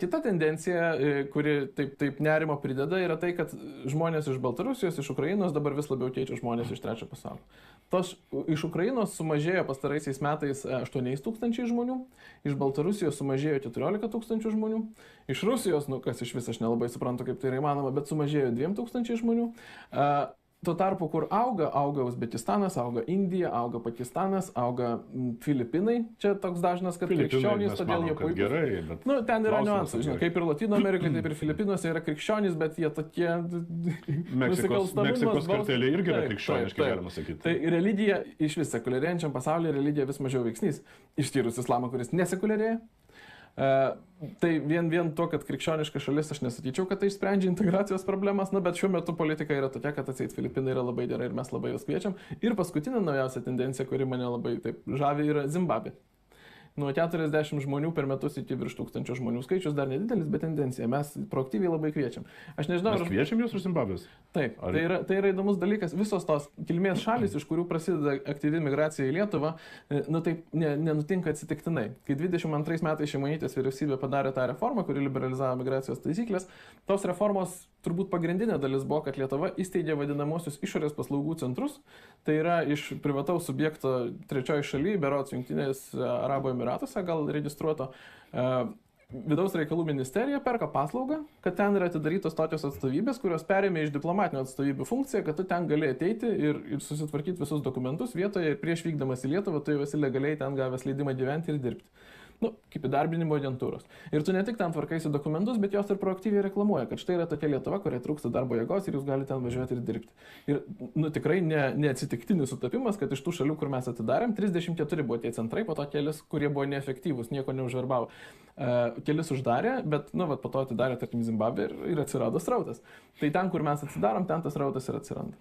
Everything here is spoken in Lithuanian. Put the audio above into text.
Kita tendencija, kuri taip nerimo prideda, yra tai, kad žmonės iš Baltarusijos, iš Ukrainos dabar vis labiau keičia žmonės iš trečio pasaulio. Tos iš Ukrainos sumažėjo pastaraisiais metais 8 tūkstančiai žmonių, iš Baltarusijos sumažėjo 14 tūkstančių žmonių, iš Rusijos, kas iš vis aš nelabai suprantu, kaip tai yra įmanoma, bet sumažėjo 2 tūkstančiai žmonių. Tuo tarpu, kur auga Uzbekistanas, auga Indija, auga Pakistanas, auga Filipinai. Čia toks dažnas, kad krikščionys, todėl jie puikus. Gerai, bet... Nu, ten yra niuansų, žinai, kaip ir Latino Amerikoje, taip ir Filipinuose yra krikščionys, bet jie tokie... Meksikos karteliai irgi yra krikščioniški, galima sakyti. Tai religija, iš vis sekuliarėjančiam pasaulyje, religija vis mažiau veiksnys, išskyrus islamą, kuris nesekuliarėja. Tai vien to, kad krikščioniška šalis, aš nesakyčiau, kad tai išsprendžia integracijos problemas, bet šiuo metu politika yra tokia, kad atseit Filipinai yra labai gerai ir mes labai juos kviečiam. Ir paskutinė naujausia tendencija, kuri mane labai taip žavi, yra Zimbabvė. Nuo 40 žmonių per metus iki virš 1000 žmonių. Skaičius dar nedidelis, bet tendencija. Mes proaktyviai labai kviečiam. Aš nežinau, mes kviečiam jūs iš Zimbabvės? Taip, tai yra įdomus dalykas. Visos tos kilmės šalis, iš kurių prasideda aktyvi migracija į Lietuvą, taip nenutinka atsitiktinai. Kai 22 metais Šimonytės vyriausybė padarė tą reformą, kuri liberalizavo migracijos taisyklės, tos reformos turbūt pagrindinė dalis buvo, kad Lietuva įsteigė vadinamosius išorės paslaugų centrus. Tai yra iš privataus subjekto trečioji šaly, berods Jungtinės Arabų Emiratuose gal registruoto, Vidaus reikalų ministerija perka paslaugą, kad ten yra atidarytos tokios atstovybės, kurios perėmė iš diplomatinių atstovybių funkciją, kad tu ten gali ateiti ir susitvarkyti visus dokumentus vietoje ir prieš vykdamas į Lietuvą tu jau esi legaliai ten gavęs leidimą gyventi ir dirbti. Kaip įdarbinimo agentūros. Ir tu ne tik ten tvarkaisi dokumentus, bet jos ir proaktyviai reklamuoja, kad štai yra tokia Lietuva, kuriai trūksta darbo jėgos ir jūs galite ten važiuoti ir dirbti. Ir tikrai neatsitiktinis sutapimas, kad iš tų šalių, kur mes atidarėm, 34 buvo tie centrai, po to kelis, kurie buvo neefektyvūs, nieko neužverbavo. Kelis uždarė, bet po to atidarė, tarkim, Zimbabvė ir atsirado srautas. Tai ten, kur mes atsidarom, ten tas srautas ir atsiranda.